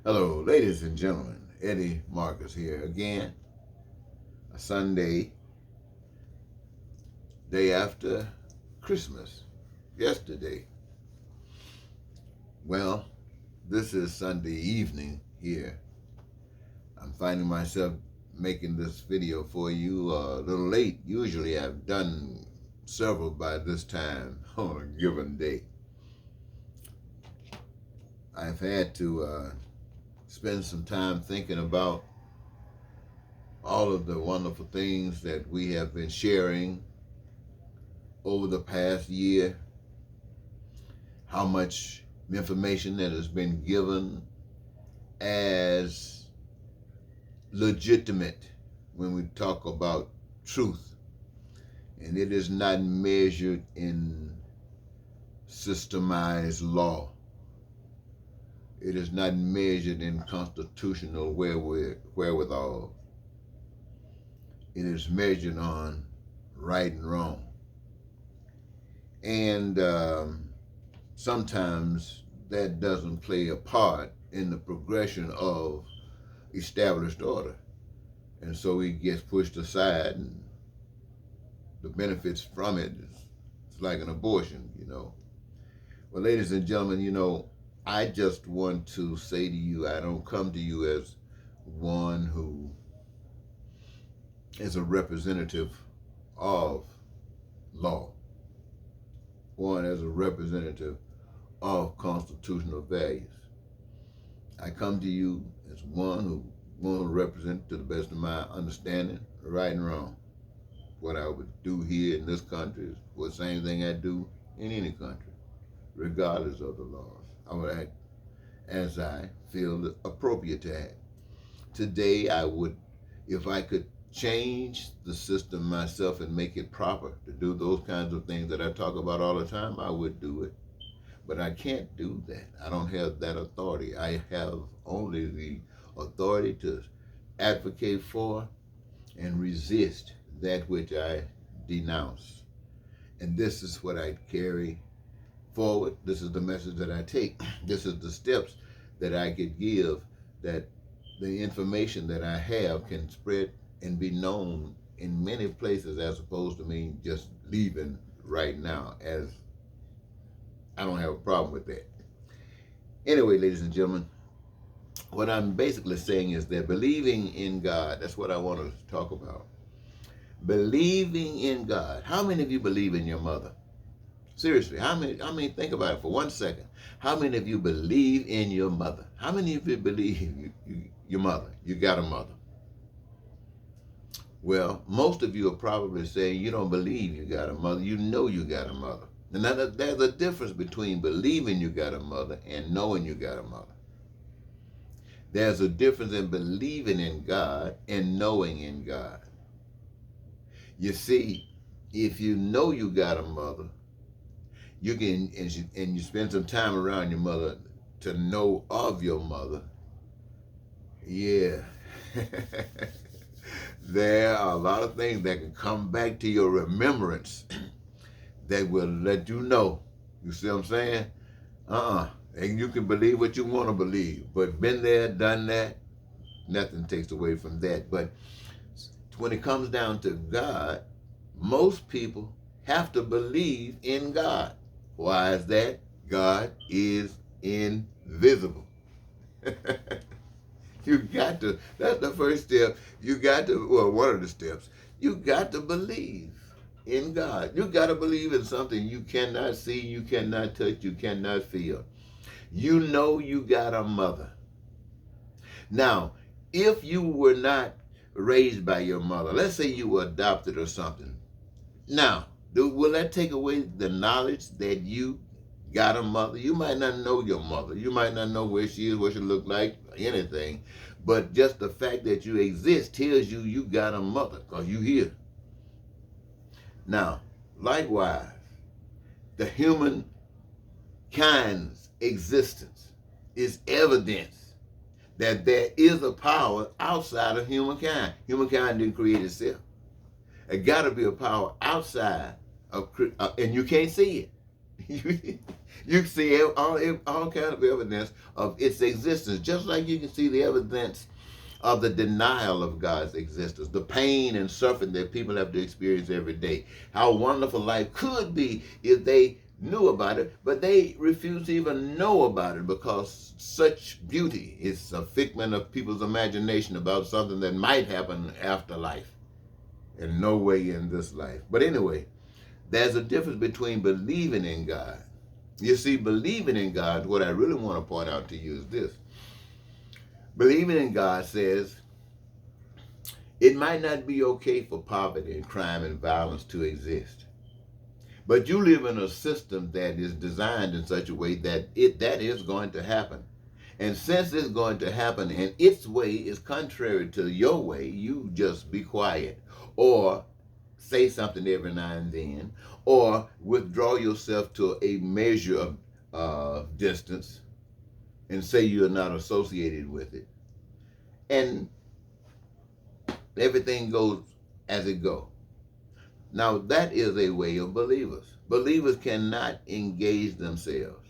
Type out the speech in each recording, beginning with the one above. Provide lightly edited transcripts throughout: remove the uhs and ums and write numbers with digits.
Hello, ladies and gentlemen. Eddie Marcus here again. A Sunday, day after Christmas, yesterday. Well, this is Sunday evening here. I'm finding myself making this video for you a little late. Usually I've done several by this time on a given day. I've had to spend some time thinking about all of the wonderful things that we have been sharing over the past year, how much information that has been given as legitimate when we talk about truth. And it is not measured in systemized law. It is not measured in constitutional wherewithal. It is measured on right and wrong. And sometimes that doesn't play a part in the progression of established order. And so it gets pushed aside, and the benefits from it is like an abortion, Well, ladies and gentlemen, I just want to say to you, I don't come to you as one who is a representative of law, one as a representative of constitutional values. I come to you as one who wants to represent, to the best of my understanding, right and wrong. What I would do here in this country is the same thing I do in any country, regardless of the laws. I would act as I feel appropriate to act. Today, I would, if I could change the system myself and make it proper to do those kinds of things that I talk about all the time, I would do it. But I can't do that. I don't have that authority. I have only the authority to advocate for and resist that which I denounce. And this is what I carry forward. This is the message that I take. This is the steps that I could give, that the information that I have can spread and be known in many places, as opposed to me just leaving right now, as I don't have a problem with that. Anyway, ladies and gentlemen, what I'm basically saying is that believing in God, that's what I want to talk about. Believing in God. How many of you believe in your mother? Seriously, how many, think about it for 1 second. How many of you believe in your mother? How many of you believe your mother? You got a mother. Well, most of you are probably saying you don't believe you got a mother. You know you got a mother. And now there's a difference between believing you got a mother and knowing you got a mother. There's a difference in believing in God and knowing in God. You see, if you know you got a mother, you can, and you spend some time around your mother to know of your mother, yeah. There are a lot of things that can come back to your remembrance that will let you know. You see what I'm saying? And you can believe what you want to believe, but been there, done that, nothing takes away from that. But when it comes down to God, most people have to believe in God. Why is that? God is invisible. You got to, that's the first step. You got to, well, one of the steps, you got to believe in God. You got to believe in something you cannot see, you cannot touch, you cannot feel. You know you got a mother. Now, if you were not raised by your mother, let's say you were adopted or something, now, will that take away the knowledge that you got a mother? You might not know your mother. You might not know where she is, what she look like, anything. But just the fact that you exist tells you you got a mother, because you here. Now, likewise, the human kind's existence is evidence that there is a power outside of humankind. Humankind didn't create itself. It got to be a power outside of, and you can't see it. You see all kind of evidence of its existence, just like you can see the evidence of the denial of God's existence, the pain and suffering that people have to experience every day. How wonderful life could be if they knew about it, but they refuse to even know about it because such beauty is a figment of people's imagination about something that might happen after life and no way in this life. But anyway, there's a difference between believing in God. You see, believing in God, what I really want to point out to you is this. Believing in God says it might not be okay for poverty and crime and violence to exist. But you live in a system that is designed in such a way that that is going to happen. And since it's going to happen and its way is contrary to your way, you just be quiet or say something every now and then or withdraw yourself to a measure of distance and say you're not associated with it. And everything goes as it goes. Now, that is a way of believers. Believers cannot engage themselves.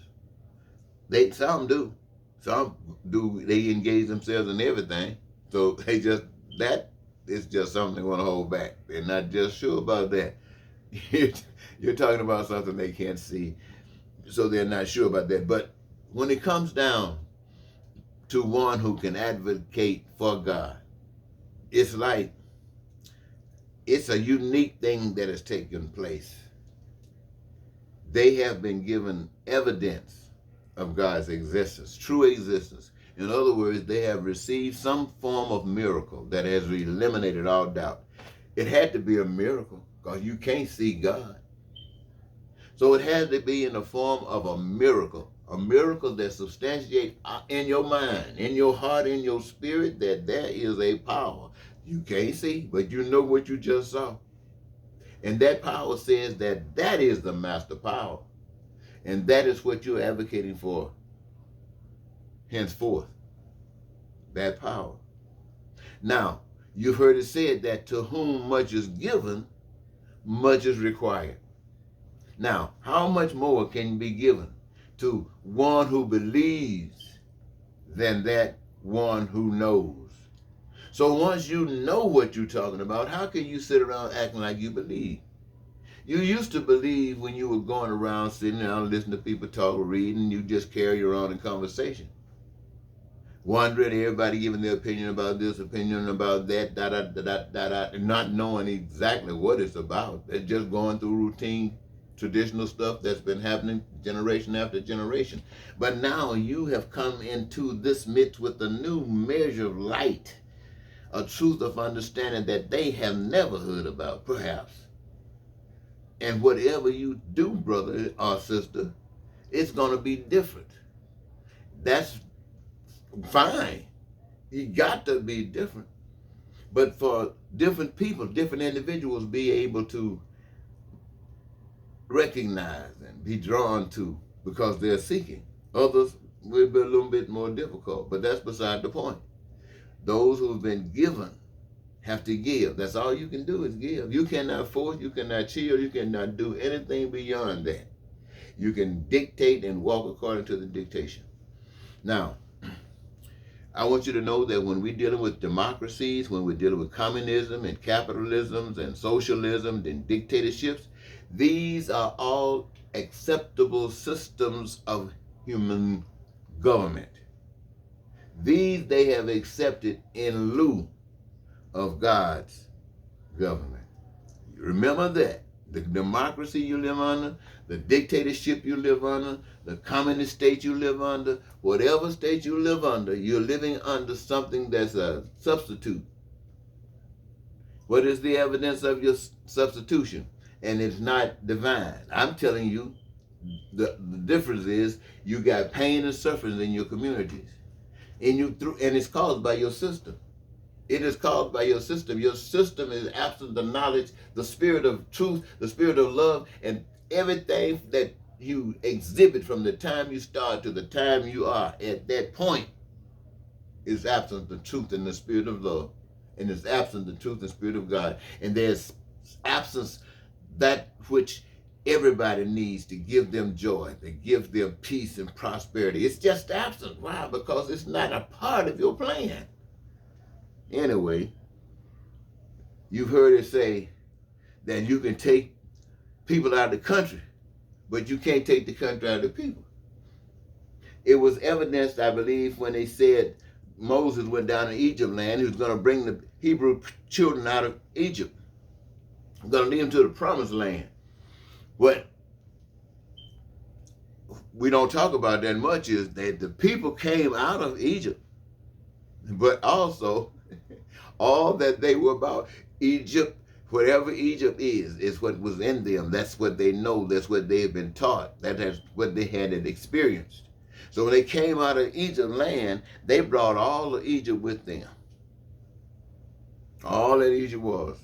Some do. Some do. They engage themselves in everything. So that is just something they want to hold back. They're not just sure about that. You're talking about something they can't see. So they're not sure about that. But when it comes down to one who can advocate for God, it's like it's a unique thing that has taken place. They have been given evidence of God's existence, true existence. In other words, they have received some form of miracle that has eliminated all doubt. It had to be a miracle because you can't see God. So it has to be in the form of a miracle that substantiates in your mind, in your heart, in your spirit that there is a power. You can't see, but you know what you just saw. And that power says that is the master power. And that is what you're advocating for henceforth. That power. Now, you've heard it said that to whom much is given, much is required. Now, how much more can be given to one who believes than that one who knows? So once you know what you're talking about, how can you sit around acting like you believe? You used to believe when you were going around sitting down listening to people talk or reading, you just carry around in conversation. Wondering, everybody giving their opinion about this, opinion about that, and not knowing exactly what it's about. They're just going through routine, traditional stuff that's been happening generation after generation. But now you have come into this midst with a new measure of light, a truth of understanding that they have never heard about, perhaps. And whatever you do, brother or sister, it's going to be different. That's fine. You got to be different. But for different people, different individuals be able to recognize and be drawn to because they're seeking. Others will be a little bit more difficult, but that's beside the point. Those who've been given have to give. That's all you can do is give. You cannot force, you cannot chill, you cannot do anything beyond that. You can dictate and walk according to the dictation. Now, I want you to know that when we're dealing with democracies, when we're dealing with communism and capitalisms and socialism and dictatorships, these are all acceptable systems of human government. These they have accepted in lieu of God's government. Remember that. The democracy you live under, the dictatorship you live under, the communist state you live under, whatever state you live under, you're living under something that's a substitute. What is the evidence of your substitution? And it's not divine. I'm telling you, the difference is you got pain and suffering in your communities. And it's caused by your system. It is caused by your system. Your system is absent the knowledge, the spirit of truth, the spirit of love, and everything that you exhibit from the time you start to the time you are at that point is absent the truth and the spirit of love. And is absent the truth and spirit of God. And there's absence that which everybody needs to give them joy, to give them peace and prosperity. It's just absent. Why? Because it's not a part of your plan. Anyway, you've heard it say that you can take people out of the country, but you can't take the country out of the people. It was evidenced, I believe, when they said Moses went down to Egypt land. He was going to bring the Hebrew children out of Egypt. Going to lead them to the promised land. What we don't talk about that much is that the people came out of Egypt, but also all that they were about. Egypt, whatever Egypt is what was in them. That's what they know. That's what they have been taught. That's what they had experienced. So when they came out of Egypt land, they brought all of Egypt with them. All that Egypt was.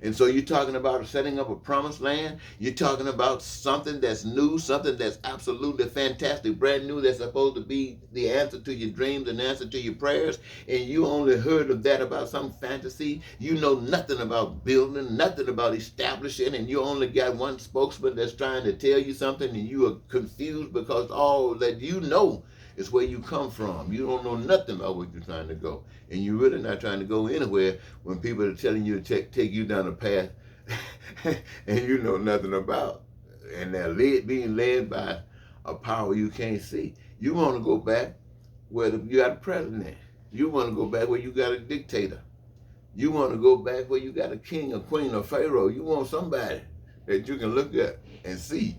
And so you're talking about setting up a promised land. You're talking about something that's new, something that's absolutely fantastic, brand new, that's supposed to be the answer to your dreams and answer to your prayers. And you only heard of that about some fantasy. You know nothing about building, nothing about establishing, and you only got one spokesman that's trying to tell you something, and you are confused because all that you know is where you come from. You don't know nothing about where you're trying to go. And you're really not trying to go anywhere when people are telling you to take you down a path and you know nothing about. And they're being led by a power you can't see. You want to go back where you got a president. You want to go back where you got a dictator. You want to go back where you got a king, a queen, or pharaoh. You want somebody that you can look at and see.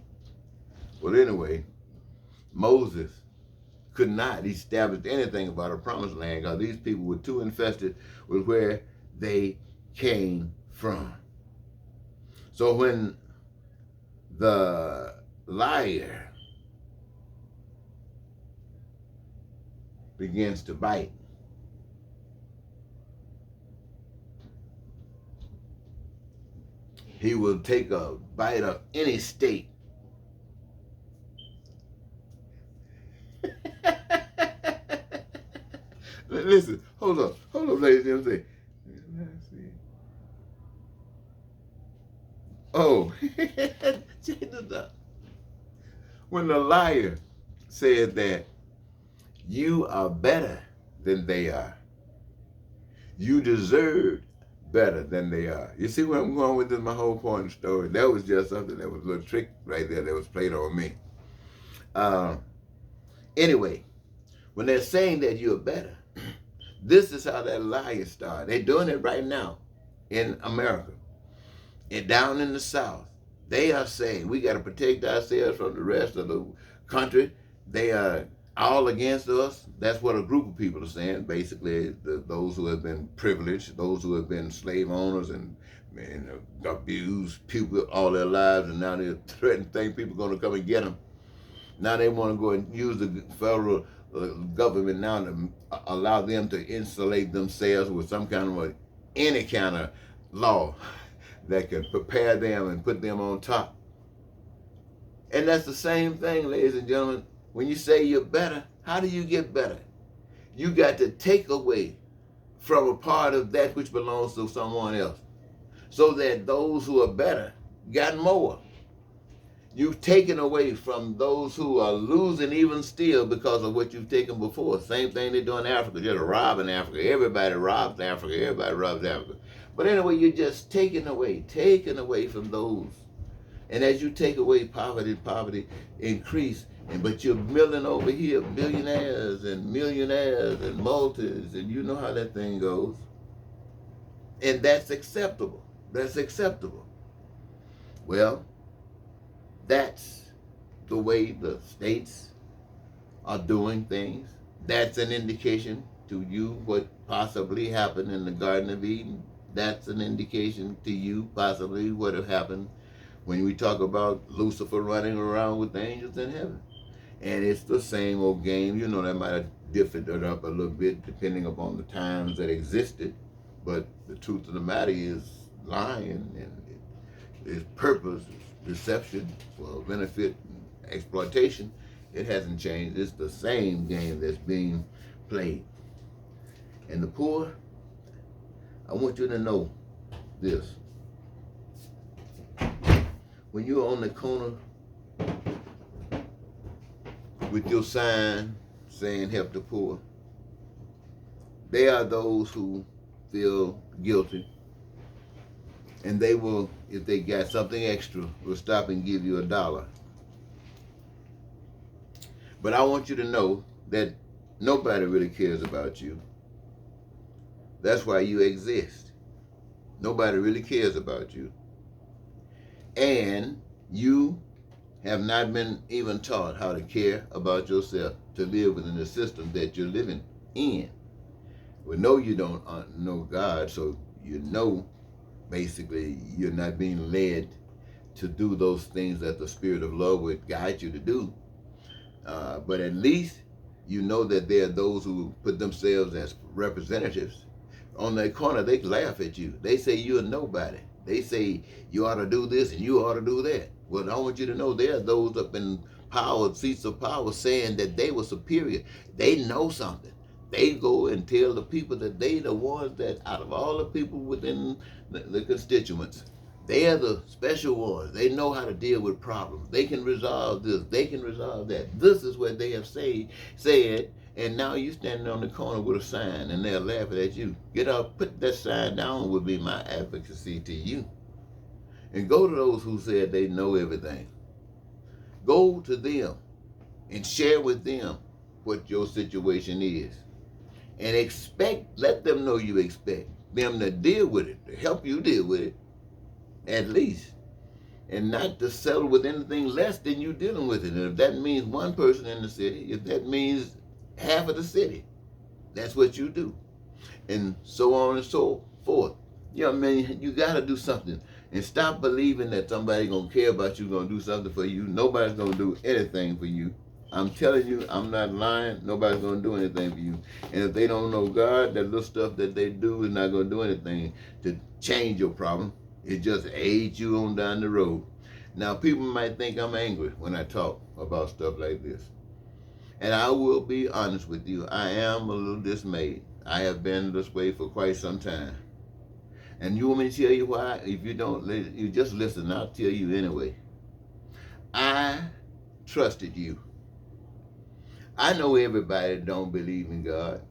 Well, anyway, Moses could not establish anything about a promised land because these people were too infested with where they came from. So when the liar begins to bite, he will take a bite of any state. Listen, hold up, ladies and gentlemen. Let's see. Oh, check this out. When the liar said that you are better than they are, you deserve better than they are. You see where I'm going with this? My whole point of the story. That was just something that was a little trick right there that was played on me. Anyway, when they're saying that you're better, this is how that lie started. They're doing it right now in America. And down in the South, they are saying we got to protect ourselves from the rest of the country. They are all against us. That's what a group of people are saying. Basically, those who have been privileged, those who have been slave owners and abused people all their lives, and now they're threatening think people are going to come and get them. Now they want to go and use the federal government now to allow them to insulate themselves with some kind of any kind of law that can prepare them and put them on top. And that's the same thing, ladies and gentlemen. When you say you're better, how do you get better? You got to take away from a part of that which belongs to someone else so that those who are better got more. You've taken away from those who are losing even still because of what you've taken before. Same thing they do in Africa, just robbing Africa. Everybody robs Africa. Everybody robs Africa. But anyway, you're just taking away from those. And as you take away poverty increase. But you're milling over here billionaires and millionaires and multis, and you know how that thing goes. And that's acceptable. That's acceptable. Well, that's the way the states are doing things. That's an indication to you what possibly happened in the Garden of Eden. That's an indication to you possibly what have happened when we talk about Lucifer running around with the angels in heaven. And it's the same old game. You know, that might have differed it up a little bit depending upon the times that existed. But the truth of the matter is lying and its purpose, deception for benefit and exploitation. It hasn't changed. It's the same game that's being played. And the poor, I want you to know this. when you're on the corner with your sign saying help the poor, they are those who feel guilty, and they will, if they got something extra, will stop and give you $1. But I want you to know that nobody really cares about you. That's why you exist. Nobody really cares about you. And you have not been even taught how to care about yourself, to live within the system that you're living in. We know you don't know God, so you know basically you're not being led to do those things that the Spirit of love would guide you to do. But at least you know that there are those who put themselves as representatives. On that corner, they laugh at you. They say you're nobody. They say you ought to do this and you ought to do that. Well, I want you to know there are those up in power, seats of power, saying that they were superior. They know something. They go and tell the people that they the ones that out of all the people within the constituents, they are the special ones. They know how to deal with problems. They can resolve this. They can resolve that. This is what they have said. And now you standing on the corner with a sign and they're laughing at you. Get up, put that sign down would be my advocacy to you. And go to those who said they know everything. Go to them and share with them what your situation is. And let them know you expect them to deal with it, to help you deal with it, at least. And not to settle with anything less than you dealing with it. And if that means one person in the city, if that means half of the city, that's what you do. And so on and so forth. You know what I mean? You got to do something. And stop believing that somebody's going to care about you, going to do something for you. Nobody's going to do anything for you. I'm telling you, I'm not lying. Nobody's going to do anything for you. And if they don't know God, that little stuff that they do is not going to do anything to change your problem. It just aids you on down the road. Now, people might think I'm angry when I talk about stuff like this. And I will be honest with you, I am a little dismayed. I have been this way for quite some time. And you want me to tell you why? If you don't, you just listen, I'll tell you anyway. I trusted you. I know everybody don't believe in God.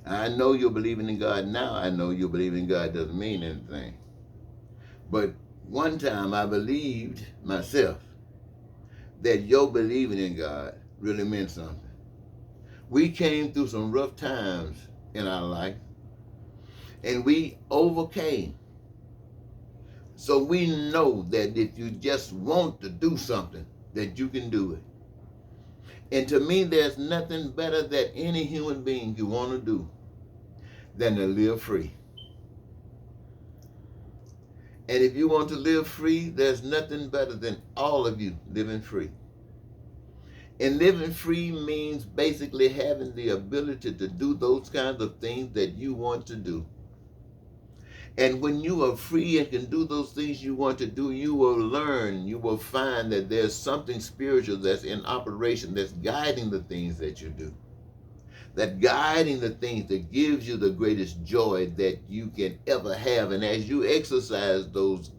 I know you're believing in God now. I know you believe in God doesn't mean anything. But one time I believed myself that your believing in God really meant something. We came through some rough times in our life, and we overcame. So we know that if you just want to do something, that you can do it. And to me, there's nothing better that any human being you want to do than to live free. And if you want to live free, there's nothing better than all of you living free. And living free means basically having the ability to do those kinds of things that you want to do. And when you are free and can do those things you want to do, you will learn, you will find that there's something spiritual that's in operation, that's guiding the things that you do. That guiding the things that gives you the greatest joy that you can ever have. And as you exercise those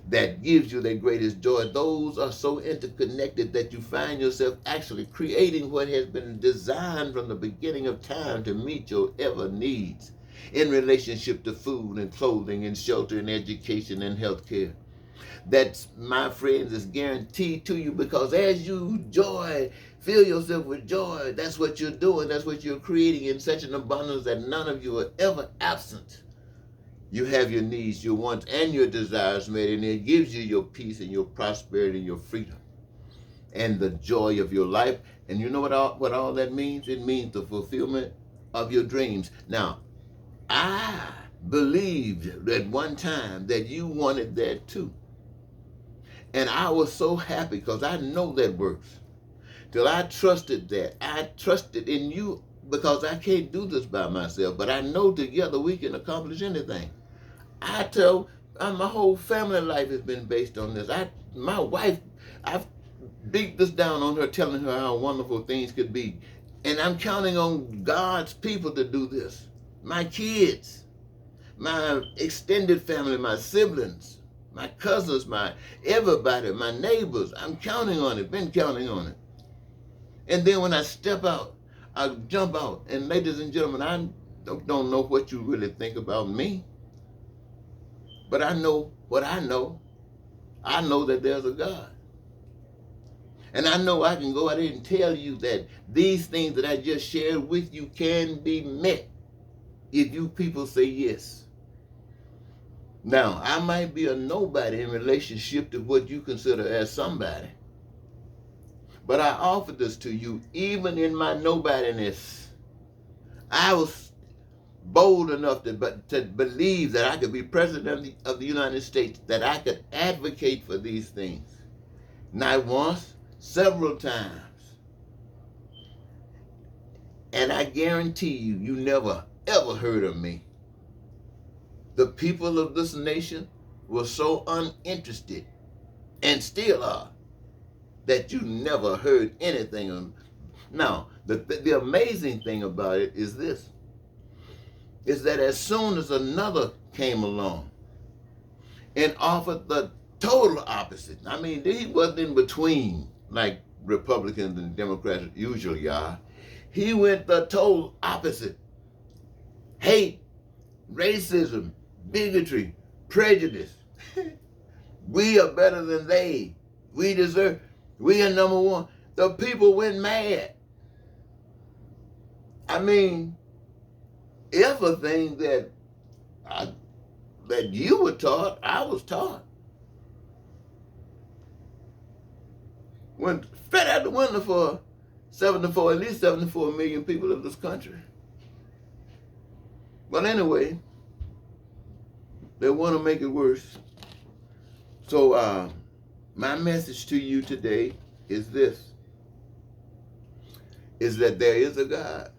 that gives you the greatest joy, those are so interconnected that you find yourself actually creating what has been designed from the beginning of time to meet your ever needs in relationship to food and clothing and shelter and education and health care. That's, my friends, is guaranteed to you, because as you fill yourself with joy, that's what you're doing. That's what you're creating in such an abundance that none of you are ever absent. You have your needs, your wants, and your desires met, and it gives you your peace and your prosperity and your freedom and the joy of your life. And you know what all that means? It means the fulfillment of your dreams. Now, I believed at one time that you wanted that too. And I was so happy because I know that works. Till I trusted that. I trusted in you because I can't do this by myself. But I know together we can accomplish anything. I tell, my whole family life has been based on this. My wife, I've beat this down on her, telling her how wonderful things could be. And I'm counting on God's people to do this. My kids, my extended family, my siblings, my cousins, my everybody, my neighbors. I'm counting on it, been counting on it. And then when I step out, I jump out. And ladies and gentlemen, I don't know what you really think about me. But I know what I know. I know that there's a God. And I know I can go out there and tell you that these things that I just shared with you can be met if you people say yes. Now, I might be a nobody in relationship to what you consider as somebody. But I offer this to you even in my nobodiness. I was bold enough to believe that I could be president of the United States, that I could advocate for these things. Not once, several times. And I guarantee you, you never, ever heard of me. The people of this nation were so uninterested, and still are, that you never heard anything of them. Now, the amazing thing about it is this, is that as soon as another came along and offered the total opposite, I mean, he wasn't in between like Republicans and Democrats usually are. He went the total opposite. Hate, racism, bigotry, prejudice. We are better than they. We deserve, we are number one. The people went mad. I mean, everything that you were taught, I was taught. Went straight out the window for at least 74 million people of this country. But anyway, they want to make it worse. So my message to you today is this, is that there is a God.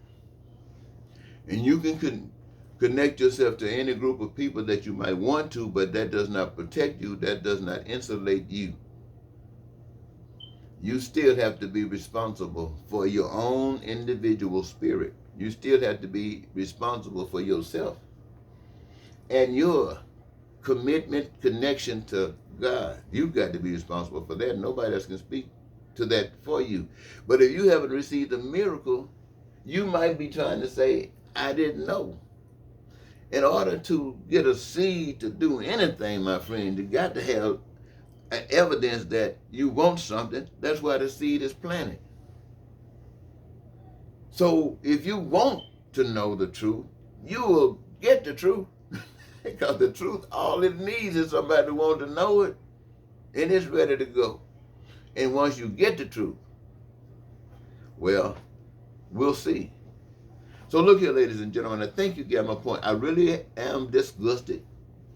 And you can connect yourself to any group of people that you might want to, but that does not protect you, that does not insulate you. You still have to be responsible for your own individual spirit. You still have to be responsible for yourself and your commitment, connection to God. You've got to be responsible for that. Nobody else can speak to that for you. But if you haven't received a miracle, you might be trying to say, I didn't know. In order to get a seed to do anything, my friend, you got to have evidence that you want something. That's why the seed is planted. So if you want to know the truth, you will get the truth. Because the truth, all it needs is somebody who wants to know it, and it's ready to go. And once you get the truth, well, we'll see. So look here, ladies and gentlemen, I think you get my point. I really am disgusted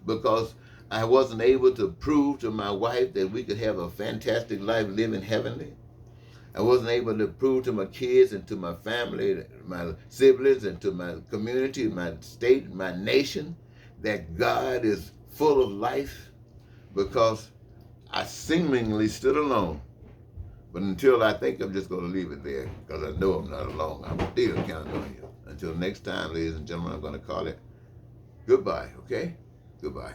because I wasn't able to prove to my wife that we could have a fantastic life living heavenly. I wasn't able to prove to my kids and to my family, my siblings, and to my community, my state, my nation, that God is full of life, because I seemingly stood alone. But until I think I'm just going to leave it there, because I know I'm not alone. I'm still counting on you. Until next time, ladies and gentlemen, I'm going to call it goodbye, okay? Goodbye.